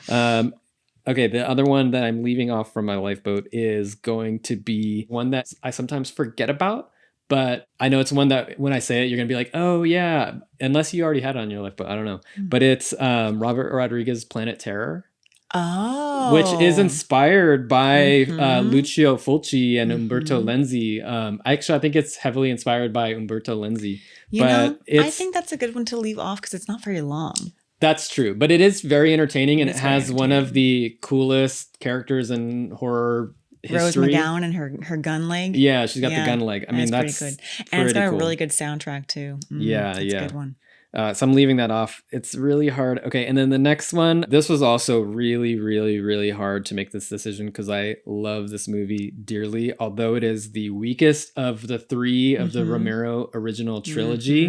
Okay, the other one that I'm leaving off from my lifeboat is going to be one that I sometimes forget about, but I know it's one that when I say it, you're going to be like, oh yeah, unless you already had it on your lifeboat. I don't know. But it's Robert Rodriguez's Planet Terror. Oh. Which is inspired by Lucio Fulci and Umberto Lenzi. Actually, I think it's heavily inspired by Umberto Lenzi. I think that's a good one to leave off because it's not very long. That's true. But it is very entertaining, and it has one of the coolest characters in horror history. Rose McGowan and her gun leg. Yeah, she's got the gun leg. I mean, that's pretty good. And it's got a really good soundtrack too. That's a good one. So I'm leaving that off. It's really hard. Okay, and then the next one. This was also really, really, really hard to make this decision because I love this movie dearly. Although it is the weakest of the three of the Romero original trilogy.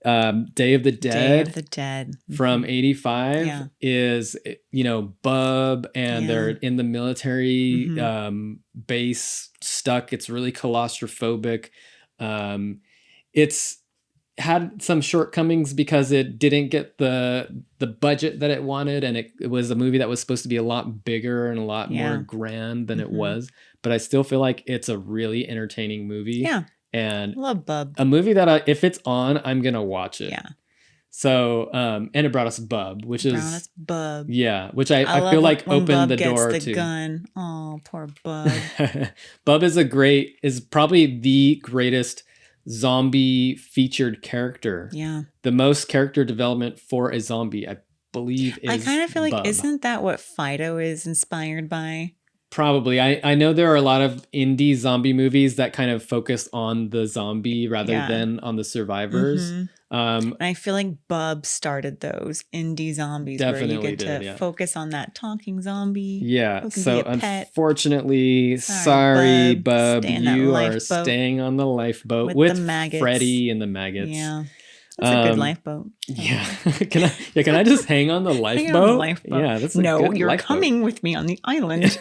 Day of the Dead. From '85 is, Bub, and they're in the military base stuck. It's really claustrophobic. It's had some shortcomings because it didn't get the budget that it wanted, and it was a movie that was supposed to be a lot bigger and a lot more grand than it was. But I still feel like it's a really entertaining movie. Yeah, and love Bub. A movie that if it's on, I'm gonna watch it. Yeah. So and it brought us Bub, which is Bub. Yeah, which I feel like opened Bub the door gets the to gun. Oh, poor Bub. Bub is probably the greatest zombie featured character. Yeah. The most character development for a zombie, I believe, is I kind of feel like, Bub. isn't that what Fido is inspired by? Probably. I know there are a lot of indie zombie movies that kind of focus on the zombie rather than on the survivors. And I feel like Bub started those indie zombies where you get to focus on that talking zombie. Yeah. So unfortunately, sorry, Bub, you are staying on the lifeboat with Freddy and the maggots. Yeah. That's a good lifeboat. Yeah. Can I just hang on the lifeboat? Hang on the lifeboat. Yeah, that's a good you're lifeboat. coming with me on the island.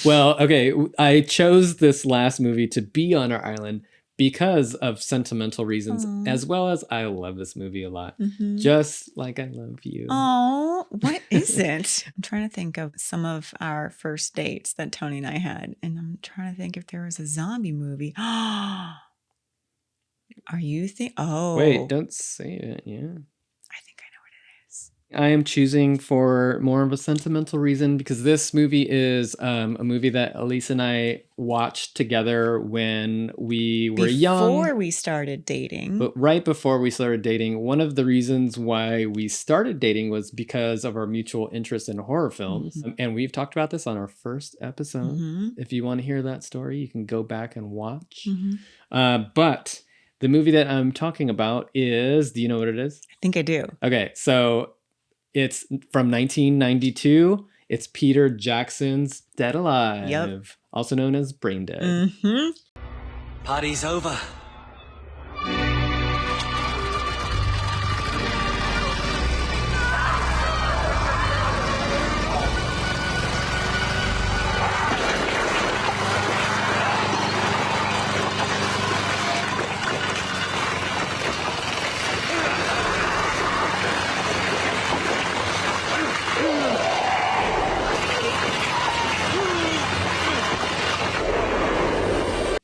Well, okay. I chose this last movie to be on our island because of sentimental reasons, as well as I love this movie a lot. Just like I love you. Oh, what is it? I'm trying to think of some of our first dates that Tony and I had, and I'm trying to think if there was a zombie movie. Are you Oh. Wait, don't say it. Yeah. I think I know what it is. I am choosing for more of a sentimental reason because this movie is a movie that Aleece and I watched together when we were young. Before we started dating. But right before we started dating. One of the reasons why we started dating was because of our mutual interest in horror films. And we've talked about this on our first episode. If you want to hear that story, you can go back and watch. But the movie that I'm talking about is, do you know what it is? I think I do. Okay, so it's from 1992. It's Peter Jackson's Dead Alive, also known as Brain Dead. Party's over.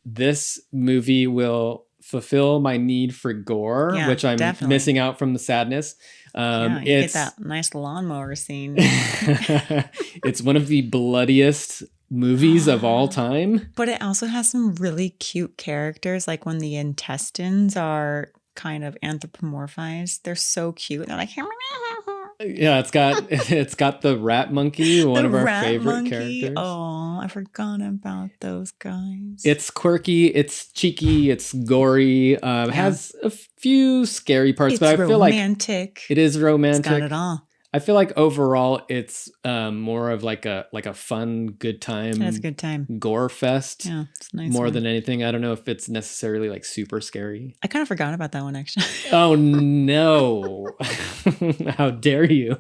This movie will fulfill my need for gore, which I'm missing out from the sadness. You get that nice lawnmower scene. It's one of the bloodiest movies of all time. But it also has some really cute characters, like when the intestines are kind of anthropomorphized. They're so cute. They're like, yeah, it's got the rat monkey, one of our favorite characters. Oh, I forgot about those guys. It's quirky, it's cheeky, it's gory. It has a few scary parts, but I feel like it is romantic. It's got it all. I feel like overall it's more of like a fun, good time. That's a good time. Gore fest. Yeah, it's a nice more one. than anything. I don't know if it's necessarily like super scary. I kind of forgot about that one actually. Oh no. How dare you?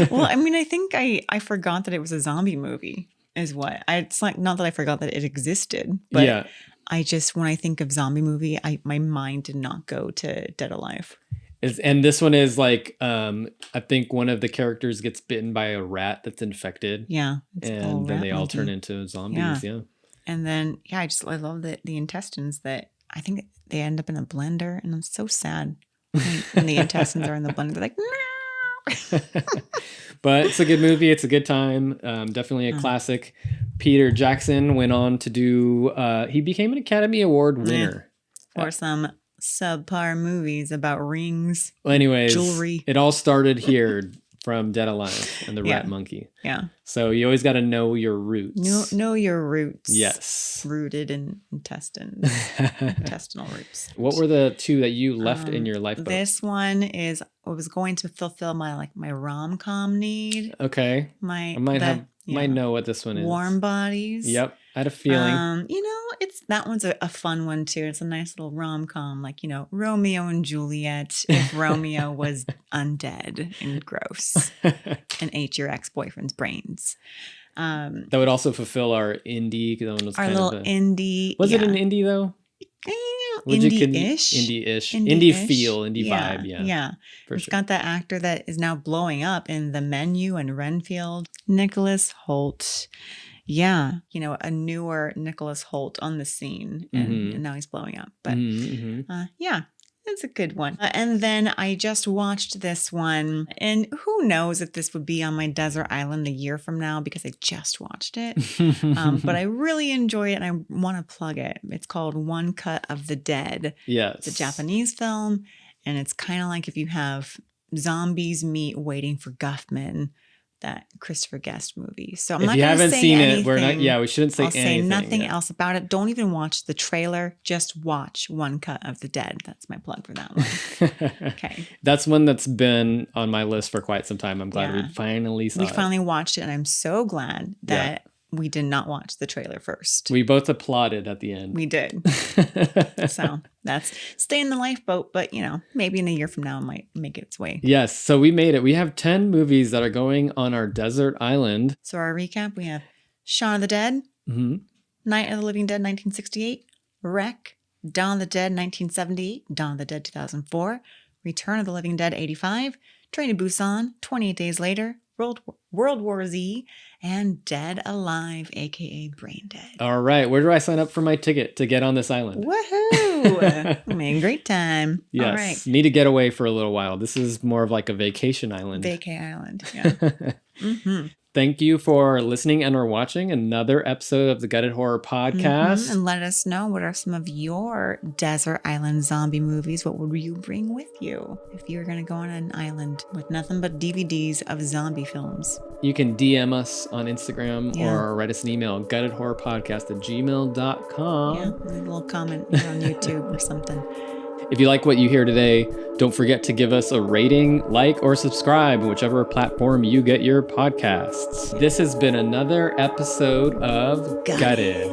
Well, I mean, I think I forgot that it was a zombie movie is what. It's like not that I forgot that it existed, but I just when I think of zombie movie, my mind did not go to Dead Alive. And this one is like, I think one of the characters gets bitten by a rat that's infected. Yeah. And then they all turn into zombies. Yeah. And then, yeah, I love the intestines that I think they end up in a blender. And I'm so sad when the intestines are in the blender. They're like, no. But it's a good movie. It's a good time. Definitely a classic. Peter Jackson went on to do, he became an Academy Award winner. For some subpar movies about rings. Well, anyways, jewelry. It all started here from Dead Alive and the Rat Monkey. Yeah. So you always got to know your roots. Know your roots. Yes. Rooted in intestines. Intestinal roots. What were the two that you left in your lifeboat? This one is, I was going to fulfill my rom-com need. Okay. I might know what this one is. Warm Bodies. Yep. I had a feeling. That one's a fun one too. It's a nice little rom-com, like, Romeo and Juliet if Romeo was undead and gross and ate your ex-boyfriend's brains. That would also fulfill our indie. That one was our kind little of indie. Was it an indie though? Indie-ish. Indie-ish. Indie feel, indie vibe. Yeah. Yeah. It's got that actor that is now blowing up in The Menu and Renfield. Nicholas Hoult. Yeah. A newer Nicholas Hoult on the scene. And now he's blowing up. But yeah. It's a good one. And then I just watched this one, and who knows if this would be on my desert island a year from now because I just watched it. But I really enjoy it and I want to plug it. It's called One Cut of the Dead. Yes. It's a Japanese film, and it's kind of like if you have zombies meet Waiting for Guffman, that Christopher Guest movie. So I'm not going to say anything. If you haven't seen it, we're not. We shouldn't say anything. I'll say nothing else about it. Don't even watch the trailer. Just watch One Cut of the Dead. That's my plug for that one. Okay. That's one that's been on my list for quite some time. I'm glad we finally saw it. We finally watched it, and I'm so glad that we did not watch the trailer first. We both applauded at the end. We did. So that's stay in the lifeboat, but maybe in a year from now it might make its way. Yes. So we made it. We have 10 movies that are going on our desert island. So our recap, we have Shaun of the Dead, Night of the Living Dead 1968, Wreck, Dawn of the Dead 1978, Dawn of the Dead 2004, Return of the Living Dead 85, Train to Busan 28 Days Later, World War Z, and Dead Alive, aka Brain Dead. All right. Where do I sign up for my ticket to get on this island? Woohoo! I mean, great time. Yes. All right. Need to get away for a little while. This is more of like a vacation island. Vacay island. Yeah. Thank you for listening and or watching another episode of the Gutted Horror Podcast. And let us know, what are some of your desert island zombie movies? What would you bring with you if you were going to go on an island with nothing but DVDs of zombie films? You can DM us on Instagram or write us an email, guttedhorrorpodcast@gmail.com. Yeah, leave a little comment here on YouTube or something. If you like what you hear today, don't forget to give us a rating, like, or subscribe, whichever platform you get your podcasts. This has been another episode of Gutted.